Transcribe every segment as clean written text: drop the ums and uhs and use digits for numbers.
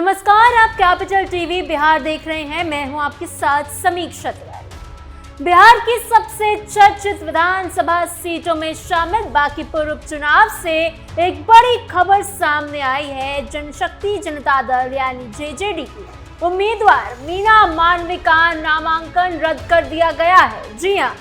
नमस्कार, आप capital TV Bihar देख रहे हैं। मैं हूं आपके साथ समीक्षा तिवारी। बिहार की सबसे चर्चित विधानसभा सीटों में शामिल बांकीपुर उपचुनाव से एक बड़ी खबर सामने आई है। जनशक्ति जनता दल यानी जेजेडी की उम्मीदवार वीणा मानवी का नामांकन रद्द कर दिया गया है। जी हां,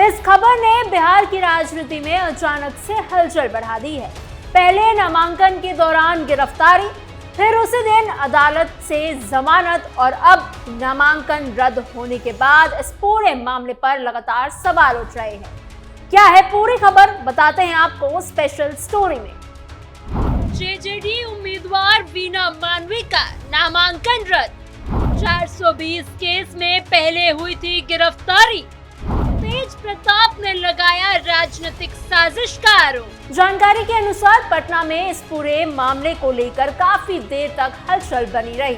इस खबर ने बिहार की राजनीति में अचानक से हलचल बढ़ा दी है। पहले नामांकन के दौरान गिरफ्तारी, फिर उसी दिन अदालत से जमानत और अब नामांकन रद्द होने के बाद इस पूरे मामले पर लगातार सवाल उठ रहे हैं। क्या है पूरी खबर, बताते हैं आपको स्पेशल स्टोरी में। जेजेडी उम्मीदवार वीणा मानवी का नामांकन रद्द। 420 केस में पहले हुई थी गिरफ्तारी। तेज प्रताप ने लगाया राजनीतिक साजिश का आरोप। जानकारी के अनुसार पटना में इस पूरे मामले को लेकर काफी देर तक हलचल बनी रही।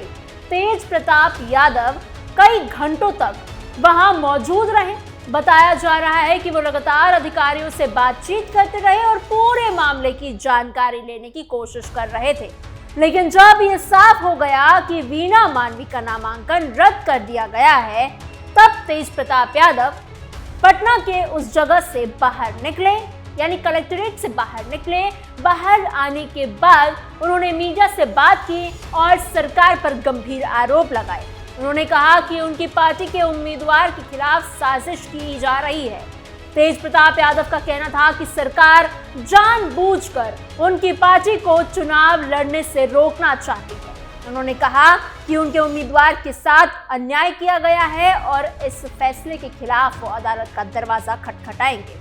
तेज प्रताप यादव कई घंटों तक वहां मौजूद रहे। बताया जा रहा है कि वो लगातार अधिकारियों से बातचीत करते रहे और पूरे मामले की जानकारी लेने की कोशिश कर रहे थे। लेकिन जब ये साफ हो गया कि वीणा मानवी का नामांकन रद्द कर दिया गया है, तब तेज प्रताप यादव पटना के उस जगह से बाहर निकले, यानी कलेक्ट्रेट से बाहर निकले। बाहर आने के बाद उन्होंने मीडिया से बात की और सरकार पर गंभीर आरोप लगाए। उन्होंने कहा कि उनकी पार्टी के उम्मीदवार के खिलाफ साजिश की जा रही है। तेज प्रताप यादव का कहना था कि सरकार जानबूझकर उनकी पार्टी को चुनाव लड़ने से रोकना चाहती है। उन्होंने कहा कि उनके उम्मीदवार के साथ अन्याय किया गया है और इस फैसले के खिलाफ वो अदालत का दरवाजा खटखटाएंगे।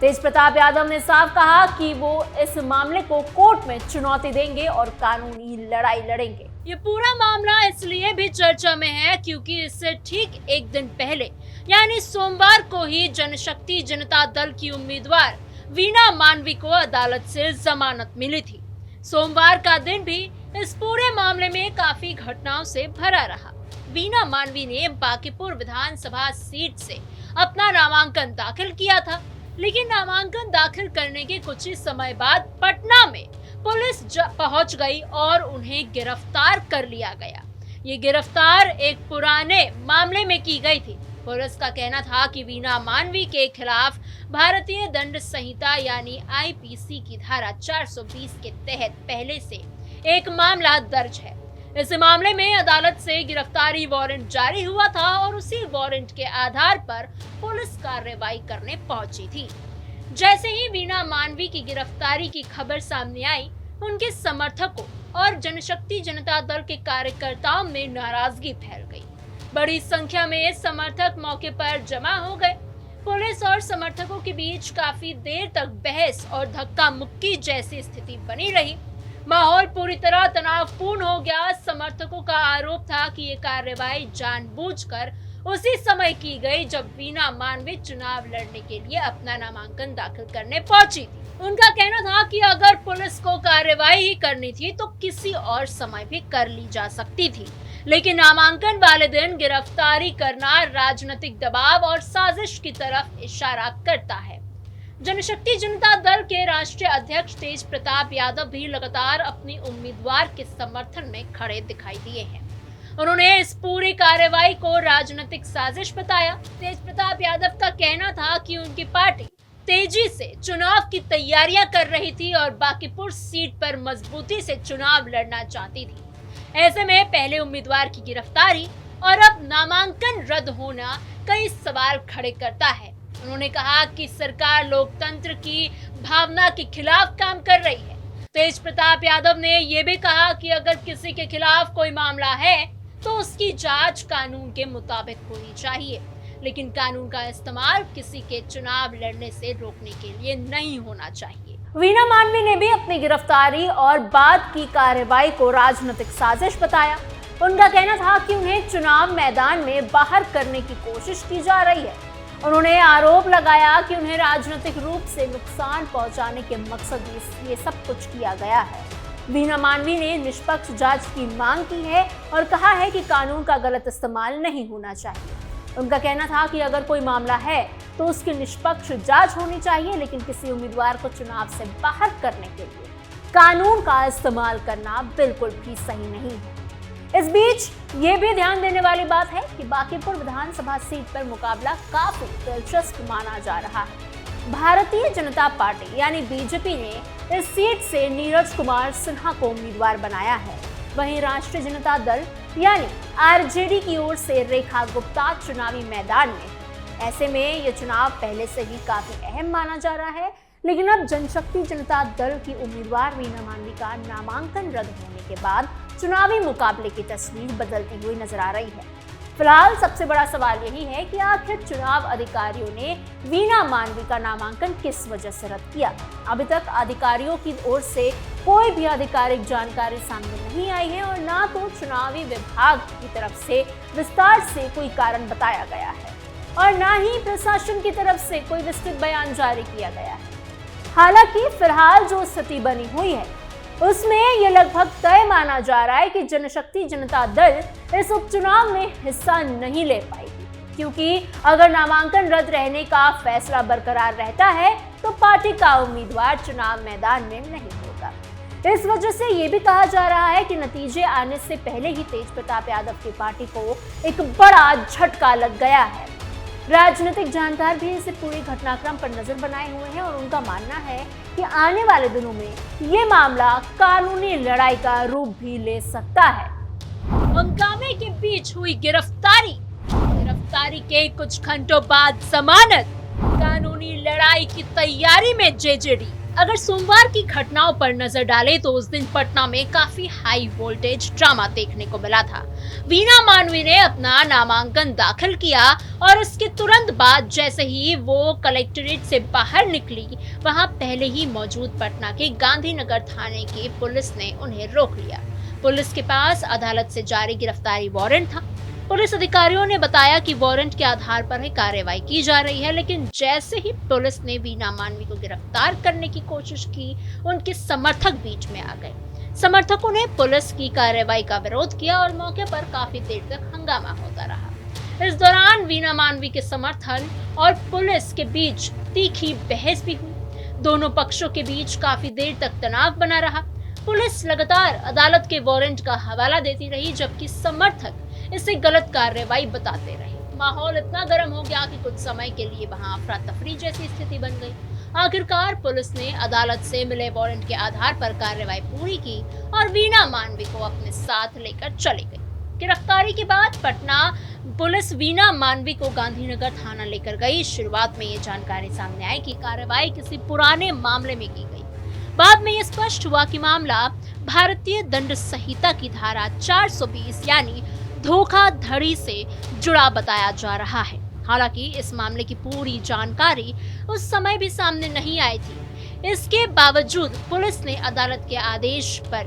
तेज प्रताप यादव ने साफ कहा कि वो इस मामले को कोर्ट में चुनौती देंगे और कानूनी लड़ाई लड़ेंगे। ये पूरा मामला इसलिए भी चर्चा में है क्योंकि इससे ठीक एक दिन पहले यानी सोमवार को ही जनशक्ति जनता दल की उम्मीदवार वीणा मानवी को अदालत से जमानत मिली थी। सोमवार का दिन भी इस पूरे मामले में काफी घटनाओं से भरा रहा। वीणा मानवी ने बांकीपुर विधानसभा सीट से अपना नामांकन दाखिल किया था, लेकिन नामांकन दाखिल करने के कुछ ही समय बाद पटना में पुलिस पहुंच गई और उन्हें गिरफ्तार कर लिया गया। ये गिरफ्तार एक पुराने मामले में की गई थी। पुलिस का कहना था कि वीणा मानवी के खिलाफ भारतीय दंड संहिता यानी आईपीसी की धारा 420 के तहत पहले से एक मामला दर्ज है। इस मामले में अदालत से गिरफ्तारी वारंट जारी हुआ था और उसी वारंट के आधार पर पुलिस कार्रवाई करने पहुंची थी। जैसे ही वीणा मानवी की गिरफ्तारी की खबर सामने आई, उनके समर्थकों और जनशक्ति जनता दल के कार्यकर्ताओं में नाराजगी फैल गई। बड़ी संख्या में समर्थक मौके पर जमा हो गए। पुलिस और समर्थकों के बीच काफी देर तक बहस और धक्का मुक्की जैसी स्थिति बनी रही। माहौल पूरी तरह तनावपूर्ण हो गया। समर्थकों का आरोप था कि ये कार्रवाई जानबूझकर उसी समय की गई जब वीणा मानवी चुनाव लड़ने के लिए अपना नामांकन दाखिल करने पहुंची थी। उनका कहना था कि अगर पुलिस को कार्रवाई ही करनी थी तो किसी और समय भी कर ली जा सकती थी, लेकिन नामांकन वाले दिन गिरफ्तारी करना राजनीतिक दबाव और साजिश की तरफ इशारा करता है। जनशक्ति जनता दल के राष्ट्रीय अध्यक्ष तेज प्रताप यादव भी लगातार अपनी उम्मीदवार के समर्थन में खड़े दिखाई दिए हैं। उन्होंने इस पूरी कार्रवाई को राजनीतिक साजिश बताया। तेज प्रताप यादव का कहना था कि उनकी पार्टी तेजी से चुनाव की तैयारियां कर रही थी और बांकीपुर सीट पर मजबूती से चुनाव लड़ना चाहती थी। ऐसे में पहले उम्मीदवार की गिरफ्तारी और अब नामांकन रद्द होना कई सवाल खड़े करता है। उन्होंने कहा कि सरकार लोकतंत्र की भावना के खिलाफ काम कर रही है। तेज प्रताप यादव ने यह भी कहा कि अगर किसी के खिलाफ कोई मामला है तो उसकी जांच कानून के मुताबिक होनी चाहिए, लेकिन कानून का इस्तेमाल किसी के चुनाव लड़ने से रोकने के लिए नहीं होना चाहिए। वीणा मानवी ने भी अपनी गिरफ्तारी और बाद की कार्रवाई को राजनीतिक साजिश बताया। उनका कहना था कि उन्हें चुनाव मैदान में बाहर करने की कोशिश की जा रही है। उन्होंने आरोप लगाया कि उन्हें राजनीतिक रूप से नुकसान पहुंचाने के मकसद से ये सब कुछ किया गया है। वीणा मानवी ने निष्पक्ष जांच की मांग की है और कहा है कि कानून का गलत इस्तेमाल नहीं होना चाहिए। उनका कहना था कि अगर कोई मामला है तो उसकी निष्पक्ष जांच होनी चाहिए, लेकिन किसी उम्मीदवार को चुनाव से बाहर करने के लिए कानून का इस्तेमाल करना बिल्कुल भी सही नहीं है। इस बीच ये भी ध्यान देने वाली बात है कि बांकीपुर विधानसभा सीट पर मुकाबला काफी दिलचस्प माना जा रहा है। भारतीय जनता पार्टी यानी बीजेपी ने इस सीट से नीरज कुमार सिन्हा को उम्मीदवार बनाया है। वहीं राष्ट्रीय जनता दल यानी आरजेडी की ओर से रेखा गुप्ता चुनावी मैदान में। ऐसे में ये चुनाव पहले से ही काफी अहम माना जा रहा है, लेकिन अब जनशक्ति जनता दल की उम्मीदवार वीणा मांवी का नामांकन रद्द होने के बाद चुनावी मुकाबले की तस्वीर बदलती हुई नजर आ रही है। फिलहाल सबसे बड़ा सवाल यही है कि आखिर चुनाव अधिकारियों ने वीणा मांवी का नामांकन किस वजह से रद्द किया। अभी तक अधिकारियों की ओर से कोई भी आधिकारिक जानकारी सामने नहीं आई है और ना तो चुनावी विभाग की तरफ से विस्तार से कोई कारण बताया गया है और ना ही प्रशासन की तरफ से कोई विस्तृत बयान जारी किया गया है। हालांकि फिलहाल जो स्थिति बनी हुई है उसमें यह लगभग तय माना जा रहा है कि जनशक्ति जनता दल इस उपचुनाव में हिस्सा नहीं ले पाएगी, क्योंकि अगर नामांकन रद्द रहने का फैसला बरकरार रहता है तो पार्टी का उम्मीदवार चुनाव मैदान में नहीं होगा। इस वजह से ये भी कहा जा रहा है कि नतीजे आने से पहले ही तेज प्रताप यादव की पार्टी को एक बड़ा झटका लग गया है। राजनीतिक जानकार भी इस पूरे घटनाक्रम पर नजर बनाए हुए हैं और उनका मानना है कि आने वाले दिनों में ये मामला कानूनी लड़ाई का रूप भी ले सकता है। हंगामे के बीच हुई गिरफ्तारी के कुछ घंटों बाद जमानत, कानूनी लड़ाई की तैयारी में जेजेडी। अगर सोमवार की घटनाओं पर नजर डालें तो उस दिन पटना में काफी हाई वोल्टेज ड्रामा देखने को मिला था। वीणा मांवी ने अपना नामांकन दाखिल किया और इसके तुरंत बाद जैसे ही वो कलेक्ट्रेट से बाहर निकली, वहां पहले ही मौजूद पटना के गांधीनगर थाने की पुलिस ने उन्हें रोक लिया। पुलिस के पास अदालत से जारी गिरफ्तारी वारंट था। पुलिस अधिकारियों ने बताया कि वारंट के आधार पर ही कार्रवाई की जा रही है, लेकिन जैसे ही पुलिस ने वीणा मांवी को गिरफ्तार करने की कोशिश की, उनके समर्थक बीच में आ गए। समर्थकों ने पुलिस की कार्रवाई का विरोध किया और मौके पर काफी देर तक हंगामा होता रहा। इस दौरान वीणा मांवी के समर्थन और पुलिस के बीच तीखी बहस भी हुई। दोनों पक्षों के बीच काफी देर तक तनाव बना रहा। पुलिस लगातार अदालत के वारंट का हवाला देती रही, जबकि समर्थक इसे गलत कार्रवाई बताते रहे। माहौल इतना गर्म हो गया कि कुछ समय के लिए वहां अफरा तफरी जैसी स्थिति बन गई। आखिरकार पुलिस ने अदालत से मिले वारंट के आधार पर कार्रवाई पूरी की और वीणा मांवी को अपने साथ लेकर चली गई। गिरफ्तारी के बाद पटना पुलिस वीणा मांवी को गांधीनगर थाना लेकर गई। शुरुआत में ये जानकारी सामने आई कि कार्रवाई किसी पुराने मामले में की गई। बाद में ये स्पष्ट हुआ कि मामला भारतीय दंड संहिता की धारा 420 यानी धोखाधड़ी से जुड़ा बताया जा रहा है। हालांकि इस मामले की पूरी जानकारी उस समय भी सामने नहीं आई थी। इसके बावजूद पुलिस ने अदालत के आदेश पर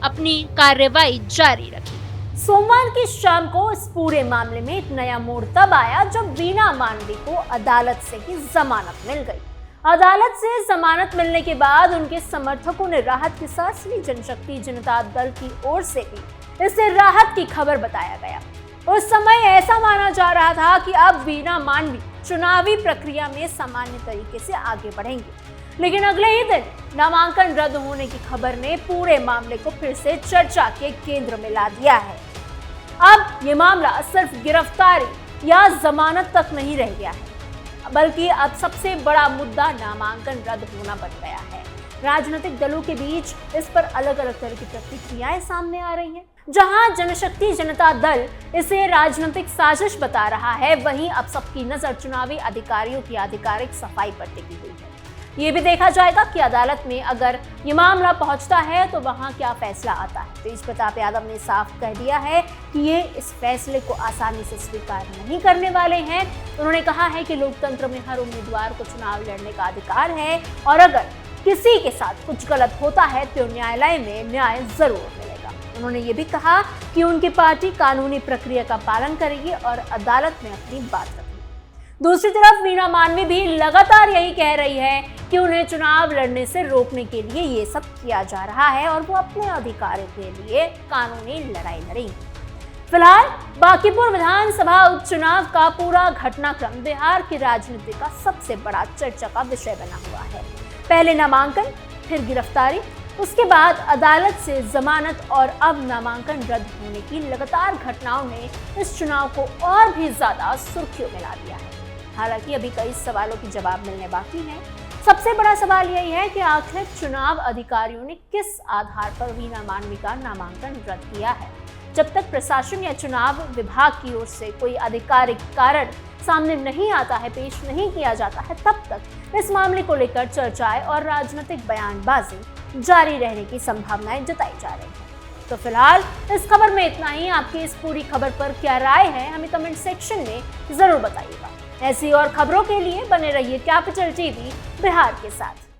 अपनी कार्रवाई जारी रखी। सोमवार की शाम को इस पूरे मामले में एक नया मोड़ तब आया जब वीणा मांवी को अदालत से ही जमानत मिल गई। अदालत से जमानत मिलने के बाद उनके समर्थकों ने राहत की सांस ली। जनशक्ति जनता दल की ओर से भी इसे राहत की खबर बताया गया। उस समय ऐसा माना जा रहा था कि अब वीणा मांवी चुनावी प्रक्रिया में सामान्य तरीके से आगे बढ़ेंगे, लेकिन अगले ही दिन नामांकन रद्द होने की खबर ने पूरे मामले को फिर से चर्चा के केंद्र में ला दिया है। अब ये मामला सिर्फ गिरफ्तारी या जमानत तक नहीं रह गया है, बल्कि अब सबसे बड़ा मुद्दा नामांकन रद्द होना बन गया है। राजनीतिक दलों के बीच इस पर अलग अलग तरह की प्रतिक्रियाएं सामने आ रही हैं। जहां जनशक्ति जनता दल इसे राजनीतिक साजिश बता रहा है, वहीं अब सबकी नजर चुनावी अधिकारियों की आधिकारिक सफाई पर टिकी हुई है। ये भी देखा जाएगा कि अदालत में अगर ये मामला पहुंचता है तो वहां क्या फैसला आता है। तेज प्रताप यादव ने साफ कह दिया है कि ये इस फैसले को आसानी से स्वीकार नहीं करने वाले हैं। उन्होंने कहा है कि लोकतंत्र में हर उम्मीदवार को चुनाव लड़ने का अधिकार है और अगर किसी के साथ कुछ गलत होता है तो न्यायालय में न्याय जरूर मिलेगा। उन्होंने ये भी कहा कि उनकी पार्टी कानूनी प्रक्रिया का पालन करेगी और अदालत में अपनी बात रखेगी। दूसरी तरफ वीणा मांवी भी लगातार यही कह रही है कि उन्हें चुनाव लड़ने से रोकने के लिए ये सब किया जा रहा है और वो अपने अधिकारों के लिए कानूनी लड़ाई लड़ेंगी। फिलहाल बांकीपुर विधानसभा उपचुनाव का पूरा घटनाक्रम बिहार की राजनीति का सबसे बड़ा चर्चा का विषय बना हुआ है। पहले नामांकन, फिर गिरफ्तारी उसके बाद अदालत से जमानत और अब नामांकन रद्द होने की लगातार घटनाओं ने इस चुनाव को और भी ज्यादा सुर्खियों में ला दिया है। हालांकि अभी कई सवालों के जवाब मिलने बाकी हैं। सबसे बड़ा सवाल यही है कि आखिर चुनाव अधिकारियों ने किस आधार पर वीणा मानवी का नामांकन रद्द किया है। जब तक प्रशासन या चुनाव विभाग की ओर से कोई आधिकारिक कारण सामने नहीं आता है, पेश नहीं किया जाता है, तब तक इस मामले को लेकर चर्चाएं और राजनीतिक बयानबाजी जारी रहने की संभावनाएं जताई जा रही हैं। तो फिलहाल इस खबर में इतना ही। आपकी इस पूरी खबर पर क्या राय है, हमें कमेंट सेक्शन में जरूर बताइएगा। ऐसी और खबरों के लिए बने रहिए कैपिटल टीवी बिहार के साथ।